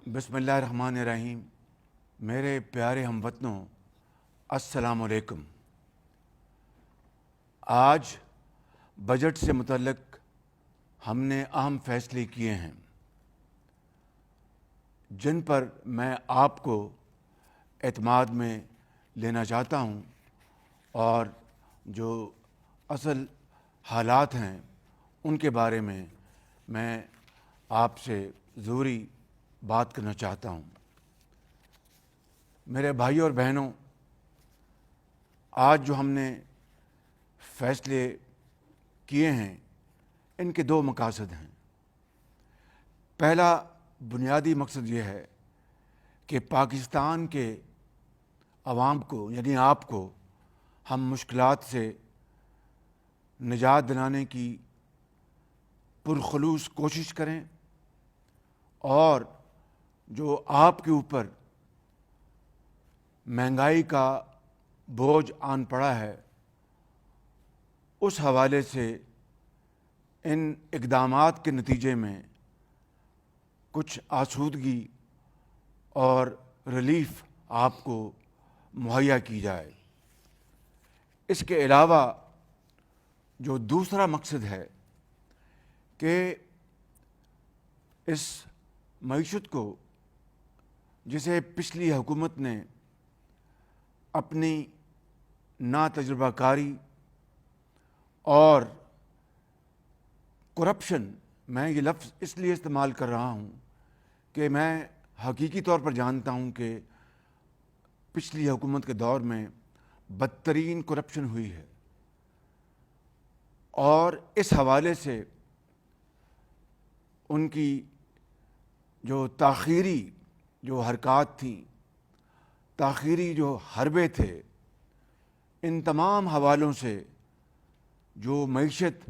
بسم اللہ الرحمن الرحیم۔ میرے پیارے ہم وطنوں، السلام علیکم۔ آج بجٹ سے متعلق ہم نے اہم فیصلے کیے ہیں جن پر میں آپ کو اعتماد میں لینا چاہتا ہوں، اور جو اصل حالات ہیں ان کے بارے میں آپ سے ضروری بات کرنا چاہتا ہوں۔ میرے بھائیوں اور بہنوں، آج جو ہم نے فیصلے کیے ہیں ان کے دو مقاصد ہیں۔ پہلا بنیادی مقصد یہ ہے کہ پاکستان کے عوام کو، یعنی آپ کو، ہم مشکلات سے نجات دلانے کی پرخلوص کوشش کریں، اور جو آپ کے اوپر مہنگائی کا بوجھ آن پڑا ہے اس حوالے سے ان اقدامات کے نتیجے میں کچھ آسودگی اور ریلیف آپ کو مہیا کی جائے۔ اس کے علاوہ جو دوسرا مقصد ہے کہ اس معیشت کو، جسے پچھلی حکومت نے اپنی ناتجربہ کاری اور کرپشن، میں یہ لفظ اس لیے استعمال کر رہا ہوں کہ میں حقیقی طور پر جانتا ہوں کہ پچھلی حکومت کے دور میں بدترین کرپشن ہوئی ہے، اور اس حوالے سے ان کی جو تاخیری جو حرکات تھیں، تاخیری جو حربے تھے، ان تمام حوالوں سے جو معیشت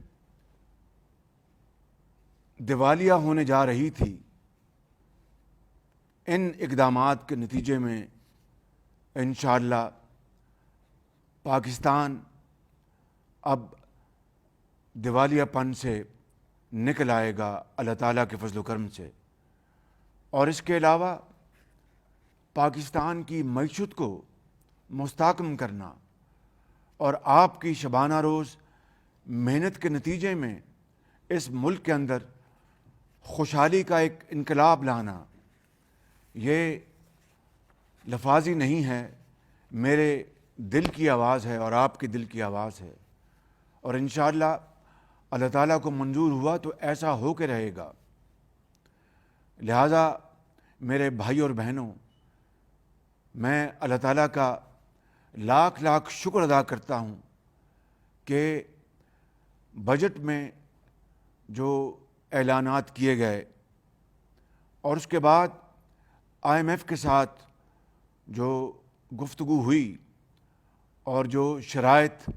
دیوالیہ ہونے جا رہی تھی، ان اقدامات کے نتیجے میں انشاءاللہ پاکستان اب دیوالیہ پن سے نکل آئے گا اللہ تعالیٰ کے فضل و کرم سے۔ اور اس کے علاوہ پاکستان کی معیشت کو مستحکم کرنا اور آپ کی شبانہ روز محنت کے نتیجے میں اس ملک کے اندر خوشحالی کا ایک انقلاب لانا، یہ لفاظی نہیں ہے، میرے دل کی آواز ہے اور آپ کے دل کی آواز ہے، اور انشاءاللہ اللہ تعالیٰ کو منظور ہوا تو ایسا ہو کے رہے گا۔ لہٰذا میرے بھائی اور بہنوں، میں اللہ تعالیٰ کا لاکھ لاکھ شکر ادا کرتا ہوں کہ بجٹ میں جو اعلانات کیے گئے اور اس کے بعد IMF کے ساتھ جو گفتگو ہوئی اور جو شرائط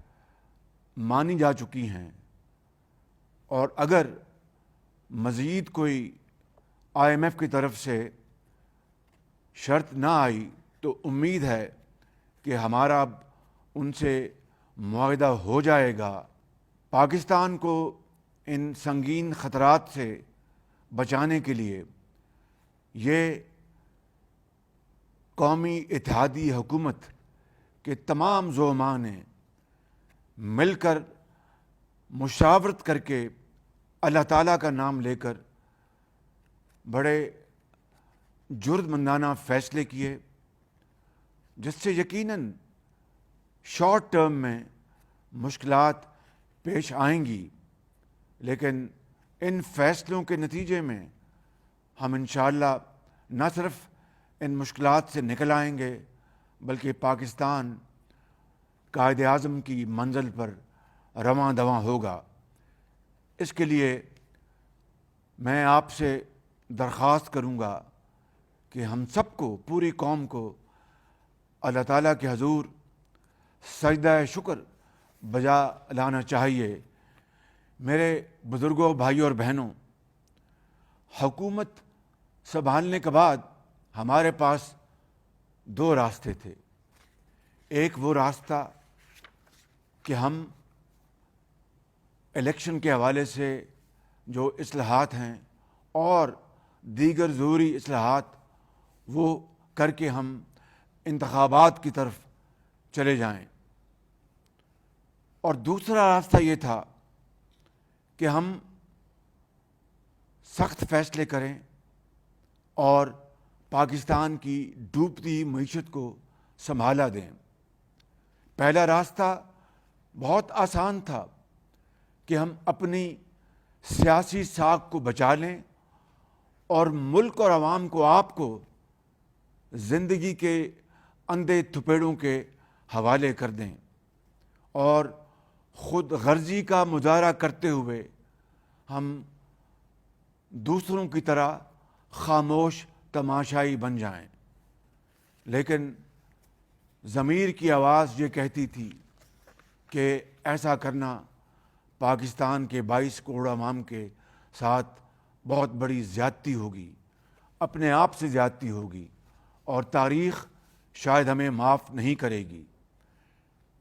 مانی جا چکی ہیں، اور اگر مزید کوئی IMF کی طرف سے شرط نہ آئی تو امید ہے کہ ہمارا اب ان سے معاہدہ ہو جائے گا۔ پاکستان کو ان سنگین خطرات سے بچانے کے لیے یہ قومی اتحادی حکومت کے تمام زعماء نے مل کر مشاورت کر کے اللہ تعالیٰ کا نام لے کر بڑے جرأتمندانہ فیصلے کیے، جس سے یقیناً شارٹ ٹرم میں مشکلات پیش آئیں گی، لیکن ان فیصلوں کے نتیجے میں ہم انشاءاللہ نہ صرف ان مشکلات سے نکل آئیں گے بلکہ پاکستان قائد اعظم کی منزل پر رواں دواں ہوگا۔ اس کے لیے میں آپ سے درخواست کروں گا کہ ہم سب کو، پوری قوم کو اللہ تعالیٰ کے حضور سجدہ شکر بجا لانا چاہیے۔ میرے بزرگوں، بھائیوں اور بہنوں، حکومت سنبھالنے کے بعد ہمارے پاس دو راستے تھے۔ ایک وہ راستہ کہ ہم الیکشن کے حوالے سے جو اصلاحات ہیں اور دیگر ضروری اصلاحات وہ کر کے ہم انتخابات کی طرف چلے جائیں، اور دوسرا راستہ یہ تھا کہ ہم سخت فیصلے کریں اور پاکستان کی ڈوبتی معیشت کو سنبھالا دیں۔ پہلا راستہ بہت آسان تھا کہ ہم اپنی سیاسی ساکھ کو بچا لیں اور ملک اور عوام کو، آپ کو زندگی کے اندھے تھپیڑوں کے حوالے کر دیں، اور خود غرضی کا مظاہرہ کرتے ہوئے ہم دوسروں کی طرح خاموش تماشائی بن جائیں۔ لیکن ضمیر کی آواز یہ کہتی تھی کہ ایسا کرنا پاکستان کے 22 کروڑ عوام کے ساتھ بہت بڑی زیادتی ہوگی، اپنے آپ سے زیادتی ہوگی، اور تاریخ شاید ہمیں معاف نہیں کرے گی۔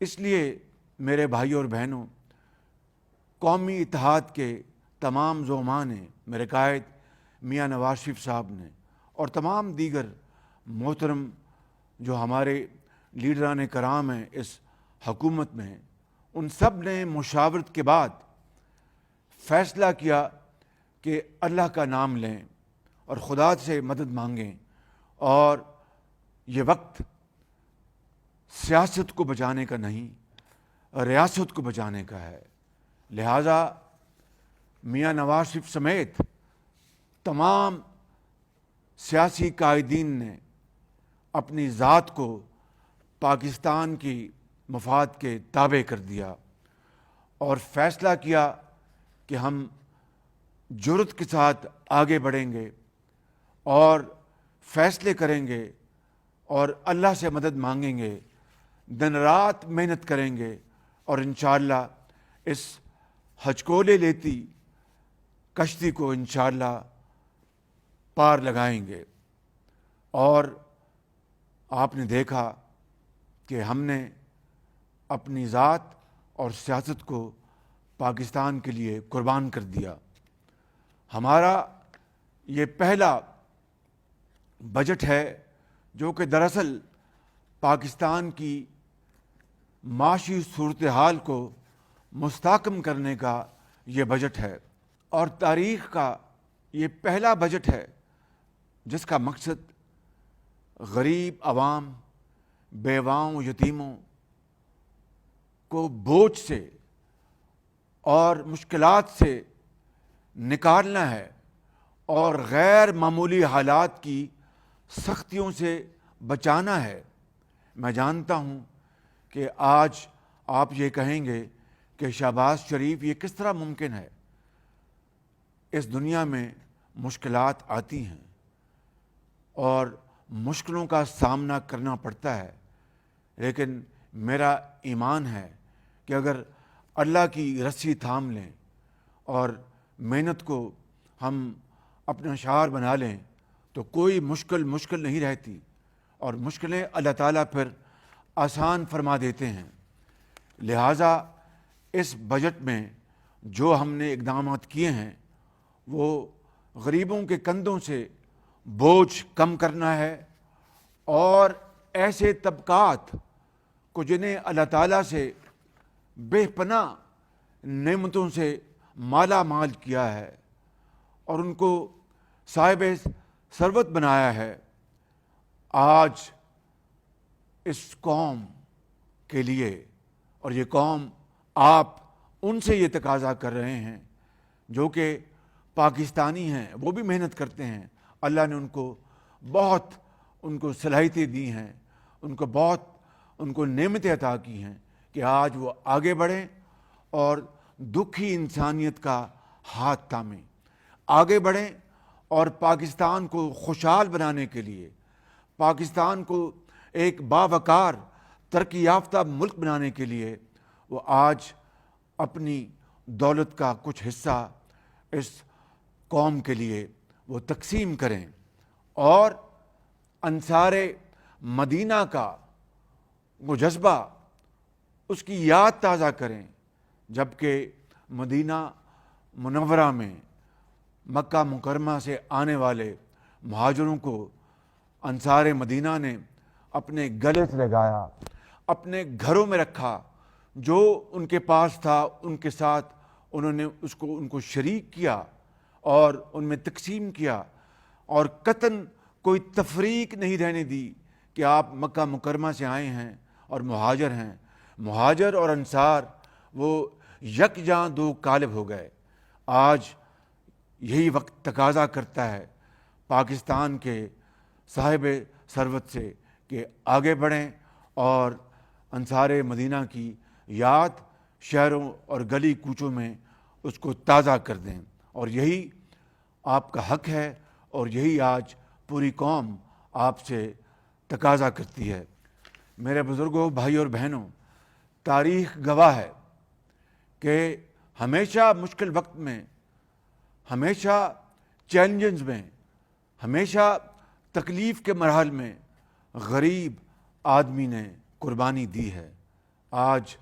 اس لیے میرے بھائیوں اور بہنوں، قومی اتحاد کے تمام زعماء نے، میرے قائد میاں نواز شریف صاحب نے، اور تمام دیگر محترم جو ہمارے لیڈران کرام ہیں اس حکومت میں، ان سب نے مشاورت کے بعد فیصلہ کیا کہ اللہ کا نام لیں اور خدا سے مدد مانگیں، اور یہ وقت سیاست کو بچانے کا نہیں، ریاست کو بچانے کا ہے۔ لہٰذا میاں نواز شریف سمیت تمام سیاسی قائدین نے اپنی ذات کو پاکستان کی مفاد کے تابع کر دیا، اور فیصلہ کیا کہ ہم جرأت کے ساتھ آگے بڑھیں گے اور فیصلے کریں گے اور اللہ سے مدد مانگیں گے، دن رات محنت کریں گے، اور انشاءاللہ اس ہچکولے لیتی کشتی کو انشاءاللہ پار لگائیں گے۔ اور آپ نے دیکھا کہ ہم نے اپنی ذات اور سیاست کو پاکستان کے لیے قربان کر دیا۔ ہمارا یہ پہلا بجٹ ہے جو کہ دراصل پاکستان کی معاشی صورتحال کو مستحکم کرنے کا یہ بجٹ ہے، اور تاریخ کا یہ پہلا بجٹ ہے جس کا مقصد غریب عوام، بیواؤں، یتیموں کو بوجھ سے اور مشکلات سے نکالنا ہے، اور غیر معمولی حالات کی سختیوں سے بچانا ہے۔ میں جانتا ہوں کہ آج آپ یہ کہیں گے کہ شہباز شریف، یہ کس طرح ممکن ہے؟ اس دنیا میں مشکلات آتی ہیں اور مشکلوں کا سامنا کرنا پڑتا ہے، لیکن میرا ایمان ہے کہ اگر اللہ کی رسی تھام لیں اور محنت کو ہم اپنا شعار بنا لیں تو کوئی مشکل نہیں رہتی، اور مشکلیں اللہ تعالیٰ پھر آسان فرما دیتے ہیں۔ لہٰذا اس بجٹ میں جو ہم نے اقدامات کیے ہیں وہ غریبوں کے کندھوں سے بوجھ کم کرنا ہے، اور ایسے طبقات کو جنہیں اللہ تعالیٰ سے بے پناہ نعمتوں سے مالا مال کیا ہے اور ان کو صاحب ثروت بنایا ہے، آج اس قوم کے لیے، اور یہ قوم آپ ان سے یہ تقاضا کر رہے ہیں جو کہ پاکستانی ہیں، وہ بھی محنت کرتے ہیں، اللہ نے ان کو صلاحیتیں دی ہیں، ان کو نعمتیں عطا کی ہیں کہ آج وہ آگے بڑھیں اور دکھی انسانیت کا ہاتھ تھامیں، آگے بڑھیں اور پاکستان کو خوشحال بنانے کے لیے، پاکستان کو ایک باوقار ترقی یافتہ ملک بنانے کے لیے وہ آج اپنی دولت کا کچھ حصہ اس قوم کے لیے وہ تقسیم کریں، اور انصار مدینہ کا وہ جذبہ، اس کی یاد تازہ کریں، جبکہ مدینہ منورہ میں مکہ مکرمہ سے آنے والے مہاجروں کو انصار مدینہ نے اپنے گلے سے لگایا، اپنے گھروں میں رکھا، جو ان کے پاس تھا ان کے ساتھ انہوں نے ان کو شریک کیا اور ان میں تقسیم کیا، اور قطعاً کوئی تفریق نہیں رہنے دی کہ آپ مکہ مکرمہ سے آئے ہیں اور مہاجر ہیں۔ مہاجر اور انصار وہ یکجاں دو قالب ہو گئے۔ آج یہی وقت تقاضا کرتا ہے پاکستان کے صاحب ثروت سے کہ آگے بڑھیں اور انصار مدینہ کی یاد شہروں اور گلی کوچوں میں اس کو تازہ کر دیں، اور یہی آپ کا حق ہے، اور یہی آج پوری قوم آپ سے تقاضا کرتی ہے۔ میرے بزرگوں، بھائی اور بہنوں، تاریخ گواہ ہے کہ ہمیشہ مشکل وقت میں، ہمیشہ چیلنجز میں، ہمیشہ تکلیف کے مراحل میں غریب آدمی نے قربانی دی ہے۔ آج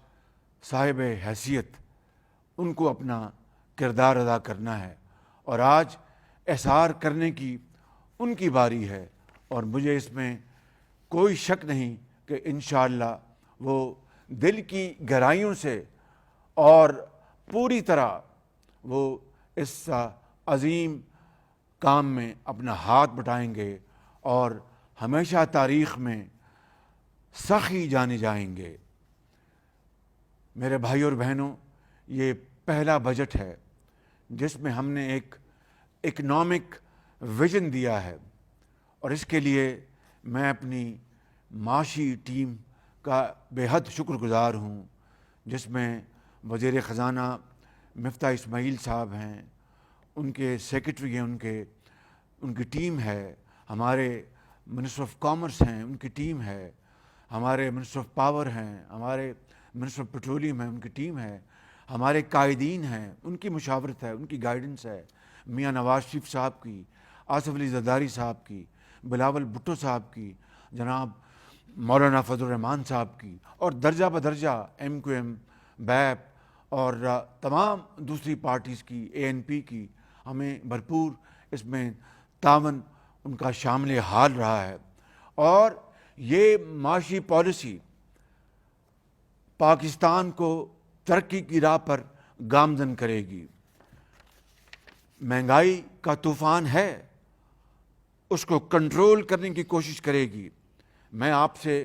صاحب حیثیت ان کو اپنا کردار ادا کرنا ہے، اور آج احسار کرنے کی ان کی باری ہے، اور مجھے اس میں کوئی شک نہیں کہ انشاءاللہ وہ دل کی گہرائیوں سے اور پوری طرح وہ اس عظیم کام میں اپنا ہاتھ بٹائیں گے اور ہمیشہ تاریخ میں سخی جانے جائیں گے۔ میرے بھائی اور بہنوں، یہ پہلا بجٹ ہے جس میں ہم نے ایک اکنامک ویژن دیا ہے، اور اس کے لیے میں اپنی معاشی ٹیم کا بے حد شکر گزار ہوں، جس میں وزیر خزانہ مفتاح اسماعیل صاحب ہیں، ان کے سیکرٹری ہیں، ان کی ٹیم ہے، ہمارے منسٹر آف کامرس ہیں، ان کی ٹیم ہے، ہمارے منسٹر آف پاور ہیں، ہمارے منسٹر آف پیٹرولیم ہیں، ان کی ٹیم ہے، ہمارے قائدین ہیں، ان کی مشاورت ہے، ان کی گائیڈنس ہے، میاں نواز شریف صاحب کی، آصف علی زرداری صاحب کی، بلاول بھٹو صاحب کی، جناب مولانا فضل الرحمان صاحب کی، اور درجہ بدرجہ ایم کیو ایم، بیپ اور تمام دوسری پارٹیز کی، اے این پی کی، ہمیں بھرپور اس میں تعاون ان کا شامل حال رہا ہے۔ اور یہ معاشی پالیسی پاکستان کو ترقی کی راہ پر گامزن کرے گی۔ مہنگائی کا طوفان ہے، اس کو کنٹرول کرنے کی کوشش کرے گی۔ میں آپ سے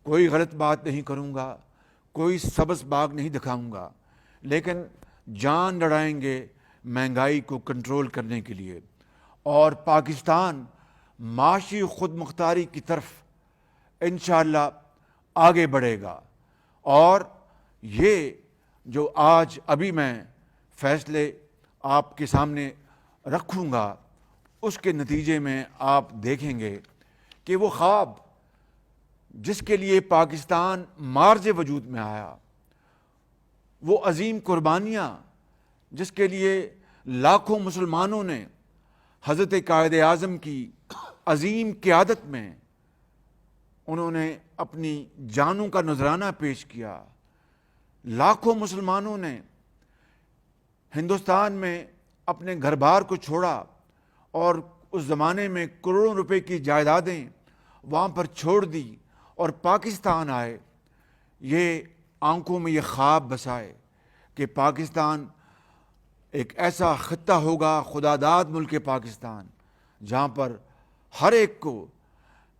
کوئی غلط بات نہیں کروں گا، کوئی سبز باغ نہیں دکھاؤں گا، لیکن جان لڑائیں گے مہنگائی کو کنٹرول کرنے کے لیے، اور پاکستان معاشی خود مختاری کی طرف انشاءاللہ آگے بڑھے گا۔ اور یہ جو آج ابھی میں فیصلے آپ کے سامنے رکھوں گا، اس کے نتیجے میں آپ دیکھیں گے کہ وہ خواب جس کے لیے پاکستان مارز وجود میں آیا، وہ عظیم قربانیاں جس کے لیے لاکھوں مسلمانوں نے حضرت قائد اعظم کی عظیم قیادت میں انہوں نے اپنی جانوں کا نذرانہ پیش کیا، لاکھوں مسلمانوں نے ہندوستان میں اپنے گھر بار کو چھوڑا اور اس زمانے میں کروڑوں روپے کی جائیدادیں وہاں پر چھوڑ دی اور پاکستان آئے۔ یہ آنکھوں میں یہ خواب بسائے کہ پاکستان ایک ایسا خطہ ہوگا، خدا داد ملک پاکستان، جہاں پر ہر ایک کو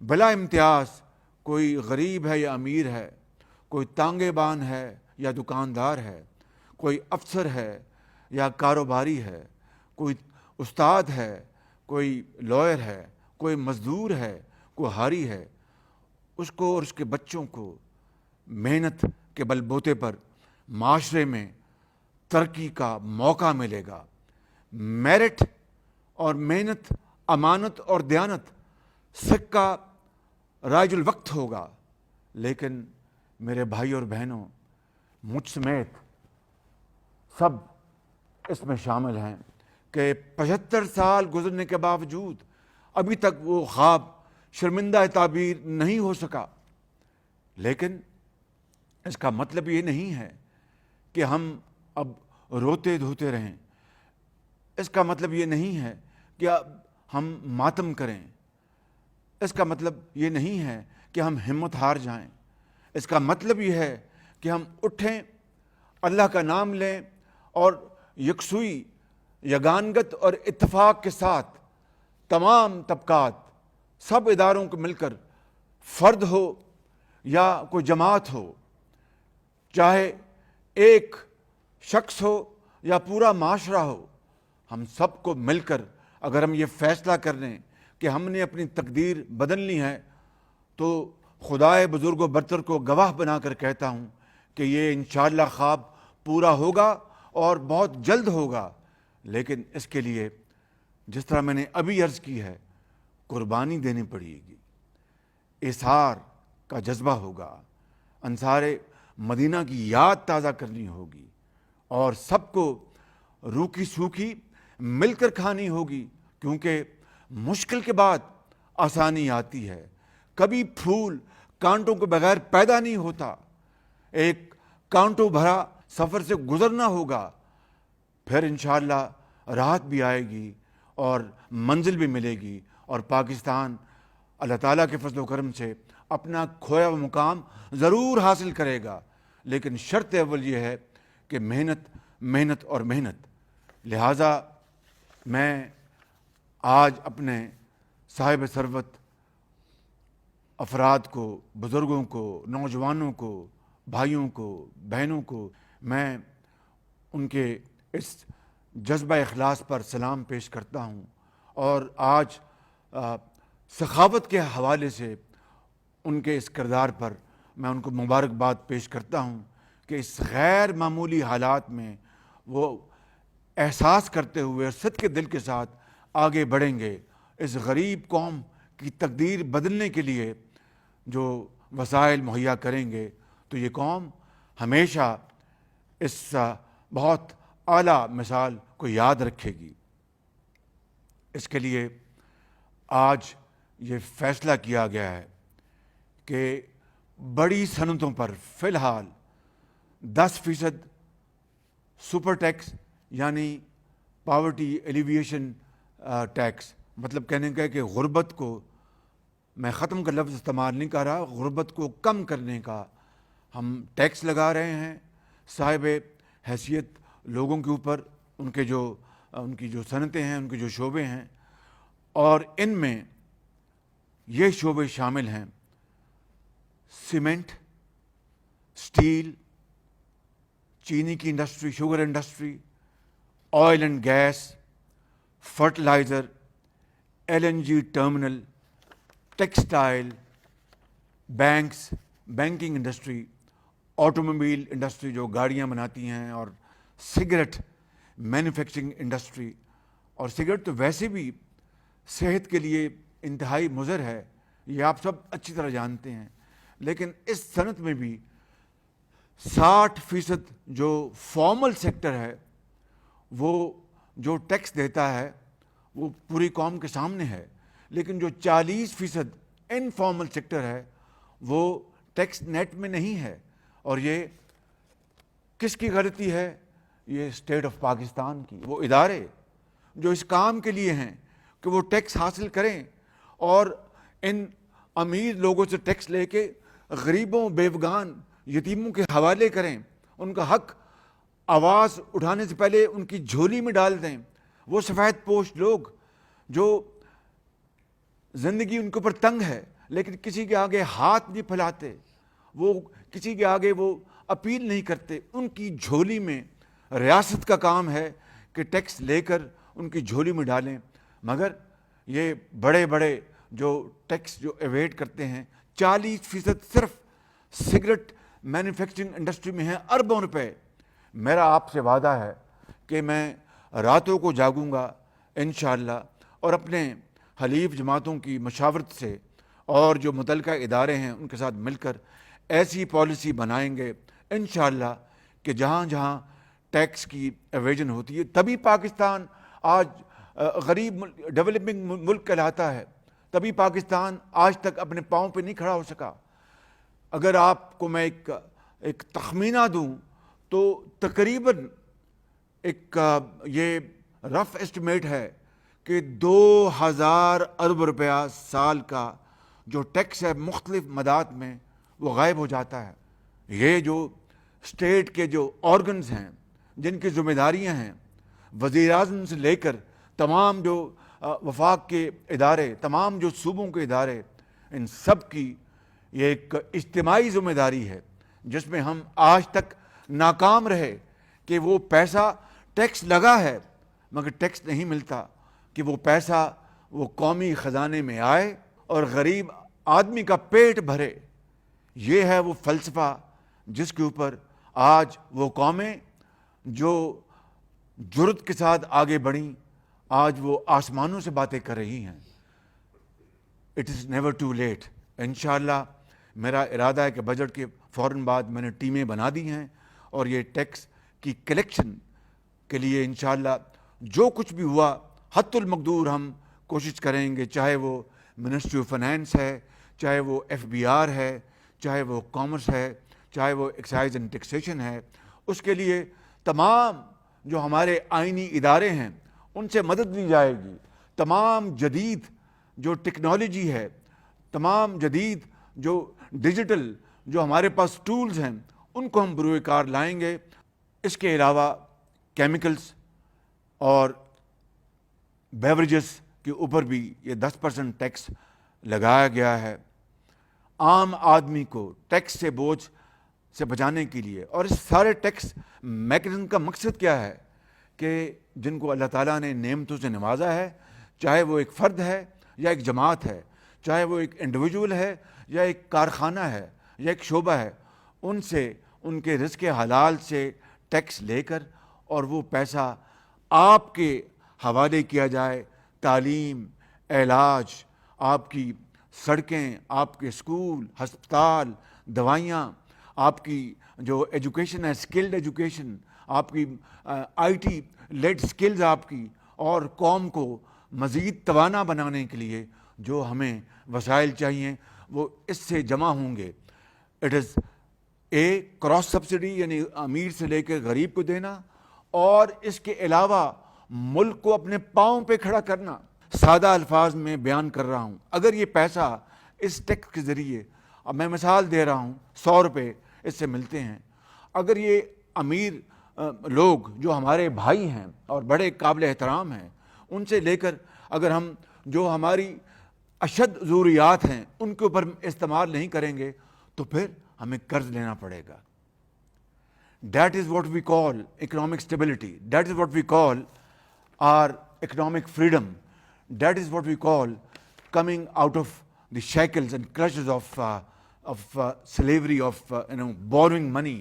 بلا امتیاز، کوئی غریب ہے یا امیر ہے، کوئی تانگے بان ہے یا دکاندار ہے، کوئی افسر ہے یا کاروباری ہے، کوئی استاد ہے، کوئی لائر ہے، کوئی مزدور ہے، کوئی حاری ہے، اس کو اور اس کے بچوں کو محنت کے بل بوتے پر معاشرے میں ترقی کا موقع ملے گا۔ میرٹ اور محنت، امانت اور دیانت سکہ رائج الوقت ہوگا، لیکن میرے بھائی اور بہنوں، مجھ سمیت سب اس میں شامل ہیں کہ 75 سال گزرنے کے باوجود ابھی تک وہ خواب شرمندہ تعبیر نہیں ہو سکا۔ لیکن اس کا مطلب یہ نہیں ہے کہ ہم اب روتے دھوتے رہیں، اس کا مطلب یہ نہیں ہے کہ اب ہم ماتم کریں، اس کا مطلب یہ نہیں ہے کہ ہم ہمت ہار جائیں. اس کا مطلب یہ ہے کہ ہم اٹھیں, اللہ کا نام لیں اور یکسوئی, یگانگت اور اتفاق کے ساتھ تمام طبقات, سب اداروں کو مل کر, فرد ہو یا کوئی جماعت ہو, چاہے ایک شخص ہو یا پورا معاشرہ ہو, ہم سب کو مل کر اگر ہم یہ فیصلہ کر لیں کہ ہم نے اپنی تقدیر بدلنی ہے, تو خدائے بزرگ و برتر کو گواہ بنا کر کہتا ہوں کہ یہ انشاءاللہ خواب پورا ہوگا اور بہت جلد ہوگا. لیکن اس کے لیے جس طرح میں نے ابھی عرض کی ہے, قربانی دینی پڑے گی, اظہار کا جذبہ ہوگا, انصار مدینہ کی یاد تازہ کرنی ہوگی, اور سب کو روکھی سوکھی مل کر کھانی ہوگی, کیونکہ مشکل کے بعد آسانی آتی ہے. کبھی پھول کانٹوں کے بغیر پیدا نہیں ہوتا, ایک کانٹوں بھرا سفر سے گزرنا ہوگا, پھر انشاءاللہ راحت بھی آئے گی اور منزل بھی ملے گی, اور پاکستان اللہ تعالیٰ کے فضل و کرم سے اپنا کھویا ہوا مقام ضرور حاصل کرے گا. لیکن شرط اول یہ ہے کہ محنت محنت اور محنت. لہٰذا میں آج اپنے صاحب ثروت افراد کو, بزرگوں کو, نوجوانوں کو, بھائیوں کو, بہنوں کو, میں ان کے اس جذبہ اخلاص پر سلام پیش کرتا ہوں, اور آج سخاوت کے حوالے سے ان کے اس کردار پر میں ان کو مبارکباد پیش کرتا ہوں کہ اس غیر معمولی حالات میں وہ احساس کرتے ہوئے اور صدق دل کے ساتھ آگے بڑھیں گے. اس غریب قوم کی تقدیر بدلنے کے لیے جو وسائل مہیا کریں گے, تو یہ قوم ہمیشہ اس بہت اعلیٰ مثال کو یاد رکھے گی. اس کے لیے آج یہ فیصلہ کیا گیا ہے کہ بڑی صنعتوں پر فی الحال 10% سپر ٹیکس یعنی پاورٹی ایلیویشن ٹیکس, مطلب کہنے کا ہے کہ غربت کو, میں ختم کا لفظ استعمال نہیں کر رہا, غربت کو کم کرنے کا ہم ٹیکس لگا رہے ہیں صاحب حیثیت لوگوں کے اوپر, ان کی جو صنعتیں ہیں, ان کے جو شعبے ہیں, اور ان میں یہ شعبے شامل ہیں سیمنٹ, سٹیل, چینی کی industry, sugar industry, oil and gas, fertiliser, LNG terminal, textile, banks, banking industry, automobile industry جو گاڑیاں بناتی ہیں, اور سگریٹ مینوفیکچرنگ انڈسٹری. اور سگریٹ تو ویسے بھی صحت کے لیے انتہائی مضر ہے, یہ آپ سب اچھی طرح جانتے ہیں, لیکن اس صنعت میں بھی 60% جو فارمل سیکٹر ہے وہ جو ٹیکس دیتا ہے وہ پوری قوم کے سامنے ہے, لیکن جو 40% انفارمل سیکٹر ہے وہ ٹیکس نیٹ میں نہیں ہے. اور یہ کس کی غلطی ہے؟ یہ اسٹیٹ آف پاکستان کی. وہ ادارے جو اس کام کے لیے ہیں کہ وہ ٹیکس حاصل کریں اور ان امیر لوگوں سے ٹیکس لے کے غریبوں, بیوگان, یتیموں کے حوالے کریں, ان کا حق آواز اٹھانے سے پہلے ان کی جھولی میں ڈال دیں. وہ سفید پوش لوگ جو زندگی ان کے اوپر تنگ ہے لیکن کسی کے آگے ہاتھ نہیں پھیلاتے, وہ کسی کے آگے وہ اپیل نہیں کرتے, ان کی جھولی میں ریاست کا کام ہے کہ ٹیکس لے کر ان کی جھولی میں ڈالیں. مگر یہ بڑے بڑے جو ٹیکس جو ایویڈ کرتے ہیں, 40% صرف سگریٹ مینوفیکچرنگ انڈسٹری میں ہیں, اربوں روپے. میرا آپ سے وعدہ ہے کہ میں راتوں کو جاگوں گا انشاءاللہ, اور اپنے حلیف جماعتوں کی مشاورت سے اور جو متعلقہ ادارے ہیں ان کے ساتھ مل کر ایسی پالیسی بنائیں گے انشاءاللہ کہ جہاں جہاں ٹیکس کی ایویژن ہوتی ہے, تبھی پاکستان آج غریب ڈیولپنگ ملک کہلاتا ہے, تبھی پاکستان آج تک اپنے پاؤں پہ نہیں کھڑا ہو سکا. اگر آپ کو میں ایک تخمینہ دوں تو تقریباً ایک یہ رف اسٹیمیٹ ہے کہ 2000 ارب روپیہ سال کا جو ٹیکس ہے مختلف مدات میں وہ غائب ہو جاتا ہے. یہ جو اسٹیٹ کے جو آرگنز ہیں جن کی ذمہ داریاں ہیں وزیر اعظم سے لے کر تمام جو وفاق کے ادارے, تمام جو صوبوں کے ادارے, ان سب کی یہ ایک اجتماعی ذمہ داری ہے جس میں ہم آج تک ناکام رہے کہ وہ پیسہ ٹیکس لگا ہے مگر ٹیکس نہیں ملتا کہ وہ پیسہ وہ قومی خزانے میں آئے اور غریب آدمی کا پیٹ بھرے. یہ ہے وہ فلسفہ جس کے اوپر آج وہ قومیں جو جرأت کے ساتھ آگے بڑھیں آج وہ آسمانوں سے باتیں کر رہی ہیں. It is never too late. انشاءاللہ میرا ارادہ ہے کہ بجٹ کے فوراً بعد میں نے ٹیمیں بنا دی ہیں اور یہ ٹیکس کی کلیکشن کے لیے انشاءاللہ جو کچھ بھی ہوا حتی المقدور ہم کوشش کریں گے, چاہے وہ منسٹری آف فائنینس ہے, چاہے وہ FBR ہے, چاہے وہ کامرس ہے, چاہے وہ ایکسائز اینڈ ٹیکسیشن ہے. اس کے لیے تمام جو ہمارے آئینی ادارے ہیں ان سے مدد لی جائے گی. تمام جدید جو ٹیکنالوجی ہے, تمام جدید جو ڈیجیٹل جو ہمارے پاس ٹولز ہیں ان کو ہم بروئے کار لائیں گے. اس کے علاوہ کیمیکلز اور بیوریجز کے اوپر بھی یہ 10% ٹیکس لگایا گیا ہے عام آدمی کو ٹیکس سے بوجھ سے بچانے کے لیے. اور اس سارے ٹیکس میکنزم کا مقصد کیا ہے کہ جن کو اللہ تعالیٰ نے نعمتوں سے نوازا ہے, چاہے وہ ایک فرد ہے یا ایک جماعت ہے, چاہے وہ ایک انڈیویجول ہے یا ایک کارخانہ ہے یا ایک شعبہ ہے, ان سے ان کے رزق حلال سے ٹیکس لے کر اور وہ پیسہ آپ کے حوالے کیا جائے. تعلیم, علاج, آپ کی سڑکیں, آپ کے اسکول, ہسپتال, دوائیاں, آپ کی جو ایجوکیشن ہے اسکلڈ ایجوکیشن, آپ کی IT لیڈ اسکلز آپ کی, اور قوم کو مزید توانا بنانے کے لیے جو ہمیں وسائل چاہیے وہ اس سے جمع ہوں گے. It is a cross subsidy یعنی امیر سے لے کے غریب کو دینا, اور اس کے علاوہ ملک کو اپنے پاؤں پہ کھڑا کرنا. سادہ الفاظ میں بیان کر رہا ہوں, اگر یہ پیسہ اس ٹیکس کے ذریعے, اب میں مثال دے رہا ہوں, 100 روپے اس سے ملتے ہیں, اگر یہ امیر لوگ جو ہمارے بھائی ہیں اور بڑے قابل احترام ہیں ان سے لے کر اگر ہم جو ہماری اشد ضروریات ہیں ان کے اوپر استعمال نہیں کریں گے تو پھر ہمیں قرض لینا پڑے گا. That is what we call economic stability. That is what we call our economic freedom. That is what we call coming out of the shackles and clutches of slavery, of borrowing money.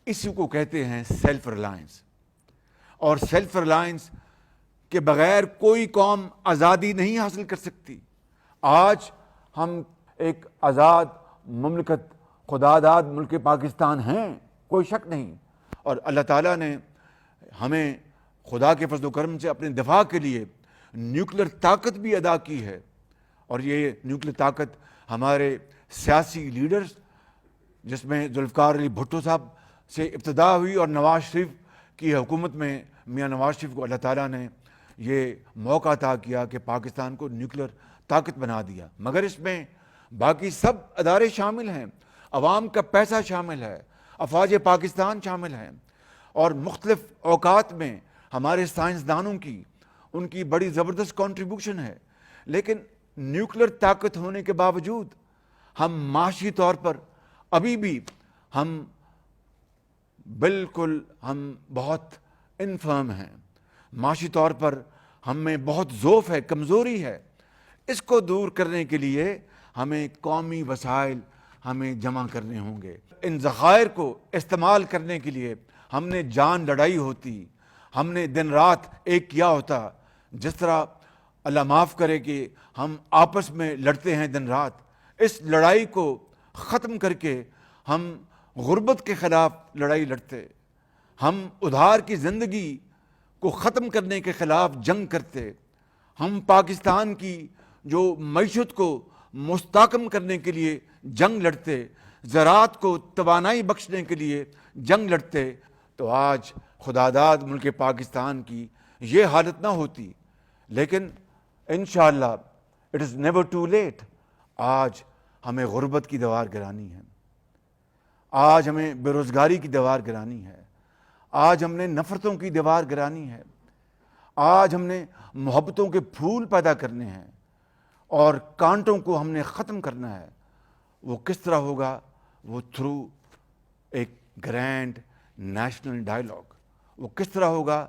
اسی کو کہتے ہیں self Reliance. اور self Reliance کے بغیر کوئی قوم آزادی نہیں حاصل کر سکتی. آج ہم ایک آزاد مملکت, خداداد ملک پاکستان ہیں, کوئی شک نہیں, اور اللہ تعالیٰ نے ہمیں خدا کے فضل و کرم سے اپنے دفاع کے لیے نیوکلیر طاقت بھی ادا کی ہے. اور یہ نیوکلیر طاقت ہمارے سیاسی لیڈرز جس میں ذوالفقار علی بھٹو صاحب سے ابتدا ہوئی اور نواز شریف کی حکومت میں میاں نواز شریف کو اللہ تعالیٰ نے یہ موقع عطا کیا کہ پاکستان کو نیوکلیر طاقت بنا دیا. مگر اس میں باقی سب ادارے شامل ہیں, عوام کا پیسہ شامل ہے, افواج پاکستان شامل ہیں, اور مختلف اوقات میں ہمارے سائنسدانوں کی ان کی بڑی زبردست کنٹریبیوشن ہے. لیکن نیوکلیر طاقت ہونے کے باوجود ہم معاشی طور پر ابھی بھی ہم بالکل بہت انفرم ہیں. معاشی طور پر ہم میں بہت ضعف ہے, کمزوری ہے. اس کو دور کرنے کے لیے ہمیں قومی وسائل ہمیں جمع کرنے ہوں گے. ان ذخائر کو استعمال کرنے کے لیے ہم نے جان لڑائی ہوتی, ہم نے دن رات ایک کیا ہوتا. جس طرح اللہ معاف کرے کہ ہم آپس میں لڑتے ہیں دن رات, اس لڑائی کو ختم کر کے ہم غربت کے خلاف لڑائی لڑتے, ہم ادھار کی زندگی کو ختم کرنے کے خلاف جنگ کرتے, ہم پاکستان کی جو معیشت کو مستحکم کرنے کے لیے جنگ لڑتے, زراعت کو توانائی بخشنے کے لیے جنگ لڑتے, تو آج خداداد ملک پاکستان کی یہ حالت نہ ہوتی. لیکن انشاءاللہ it is never too late. آج ہمیں غربت کی دیوار گرانی ہے، آج ہمیں بے روزگاری کی دیوار گرانی ہے، آج ہم نے نفرتوں کی دیوار گرانی ہے، آج ہم نے محبتوں کے پھول پیدا کرنے ہیں اور کانٹوں کو ہم نے ختم کرنا ہے۔ وہ کس طرح ہوگا؟ وہ تھرو ایک گرینڈ نیشنل ڈائیلاگ۔ وہ کس طرح ہوگا؟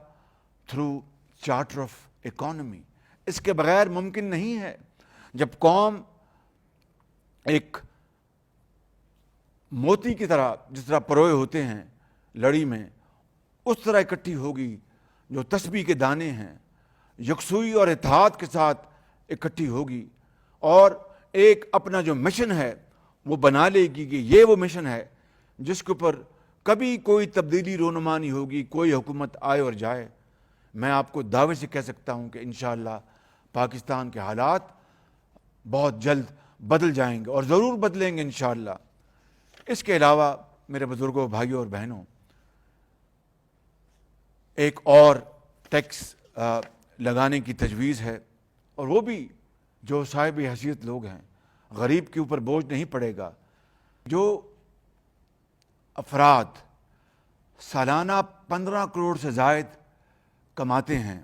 Through charter of economy. اس کے بغیر ممکن نہیں ہے۔ جب قوم ایک موتی کی طرح جس طرح پروئے ہوتے ہیں لڑی میں، اس طرح اکٹھی ہوگی، جو تسبیح کے دانے ہیں، یکسوئی اور اتحاد کے ساتھ اکٹھی ہوگی اور ایک اپنا جو مشن ہے وہ بنا لے گی کہ یہ وہ مشن ہے جس کے اوپر کبھی کوئی تبدیلی رونما نہیں ہوگی، کوئی حکومت آئے اور جائے۔ میں آپ کو دعوے سے کہہ سکتا ہوں کہ انشاءاللہ پاکستان کے حالات بہت جلد بدل جائیں گے اور ضرور بدلیں گے انشاءاللہ۔ اس کے علاوہ میرے بزرگوں، بھائیوں اور بہنوں، ایک اور ٹیکس لگانے کی تجویز ہے، اور وہ بھی جو صاحب حیثیت لوگ ہیں، غریب کے اوپر بوجھ نہیں پڑے گا۔ جو افراد سالانہ 15 کروڑ سے زائد کماتے ہیں،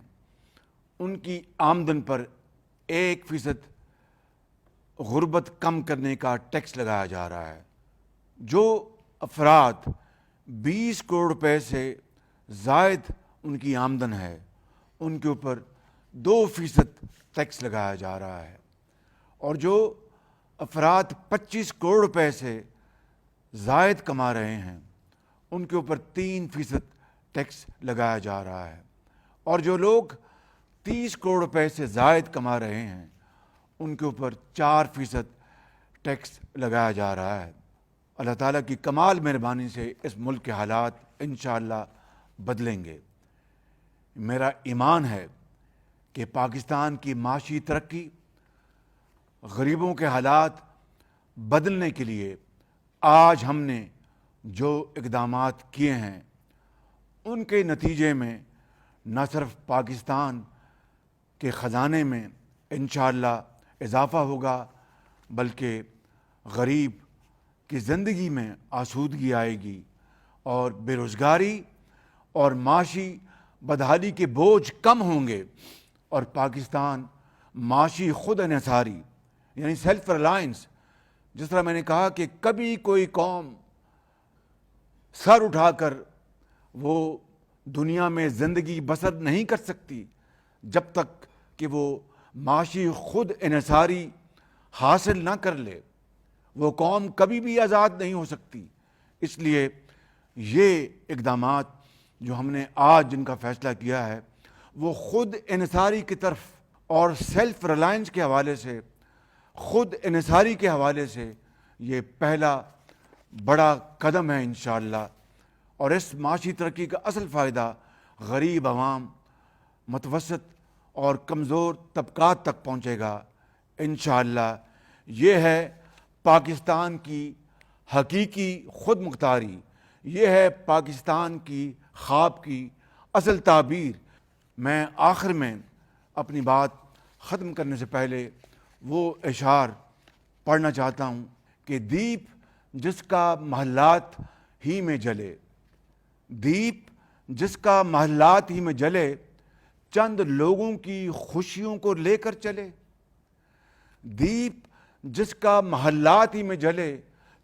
ان کی آمدن پر 1% غربت کم کرنے کا ٹیکس لگایا جا رہا ہے۔ جو افراد 20 کروڑ روپے سے زائد ان کی آمدن ہے، ان کے اوپر 2% ٹیکس لگایا جا رہا ہے، اور جو افراد 25 کروڑ روپے سے زائد کما رہے ہیں، ان کے اوپر 3% ٹیکس لگایا جا رہا ہے، اور جو لوگ 30 کروڑ روپے سے زائد کما رہے ہیں، ان کے اوپر 4% ٹیکس لگایا جا رہا ہے۔ اللہ تعالیٰ کی کمال مہربانی سے اس ملک کے حالات انشاءاللہ بدلیں گے۔ میرا ایمان ہے کہ پاکستان کی معاشی ترقی، غریبوں کے حالات بدلنے کے لیے آج ہم نے جو اقدامات کیے ہیں، ان کے نتیجے میں نہ صرف پاکستان کے خزانے میں انشاءاللہ اضافہ ہوگا، بلکہ غریب کی زندگی میں آسودگی آئے گی، اور بے روزگاری اور معاشی بدحالی کے بوجھ کم ہوں گے، اور پاکستان معاشی خود انحصاری یعنی سیلف ریلائنس، جس طرح میں نے کہا کہ کبھی کوئی قوم سر اٹھا کر وہ دنیا میں زندگی بسر نہیں کر سکتی جب تک کہ وہ معاشی خود انحصاری حاصل نہ کر لے۔ وہ قوم کبھی بھی آزاد نہیں ہو سکتی۔ اس لیے یہ اقدامات جو ہم نے آج جن کا فیصلہ کیا ہے، وہ خود انحصاری کی طرف اور سیلف ریلائنس کے حوالے سے، خود انحصاری کے حوالے سے یہ پہلا بڑا قدم ہے انشاءاللہ، اور اس معاشی ترقی کا اصل فائدہ غریب عوام، متوسط اور کمزور طبقات تک پہنچے گا انشاءاللہ۔ یہ ہے پاکستان کی حقیقی خود مختاری، یہ ہے پاکستان کی خواب کی اصل تعبیر۔ میں آخر میں اپنی بات ختم کرنے سے پہلے وہ اشعار پڑھنا چاہتا ہوں کہ دیپ جس کا محلات ہی میں جلے، دیپ جس کا محلات ہی میں جلے، چند لوگوں کی خوشیوں کو لے کر چلے۔ دیپ جس کا محلات ہی میں جلے،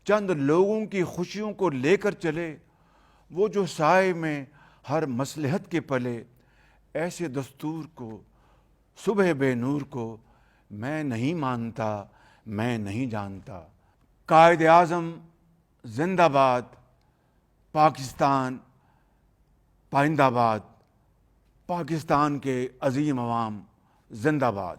چند لوگوں کی خوشیوں کو لے کر چلے، وہ جو سائے میں ہر مصلحت کے پلے، ایسے دستور کو، صبح بے نور کو، میں نہیں مانتا، میں نہیں جانتا۔ قائد اعظم زندہ باد، پاکستان پائندہ باد، پاکستان کے عظیم عوام زندہ باد۔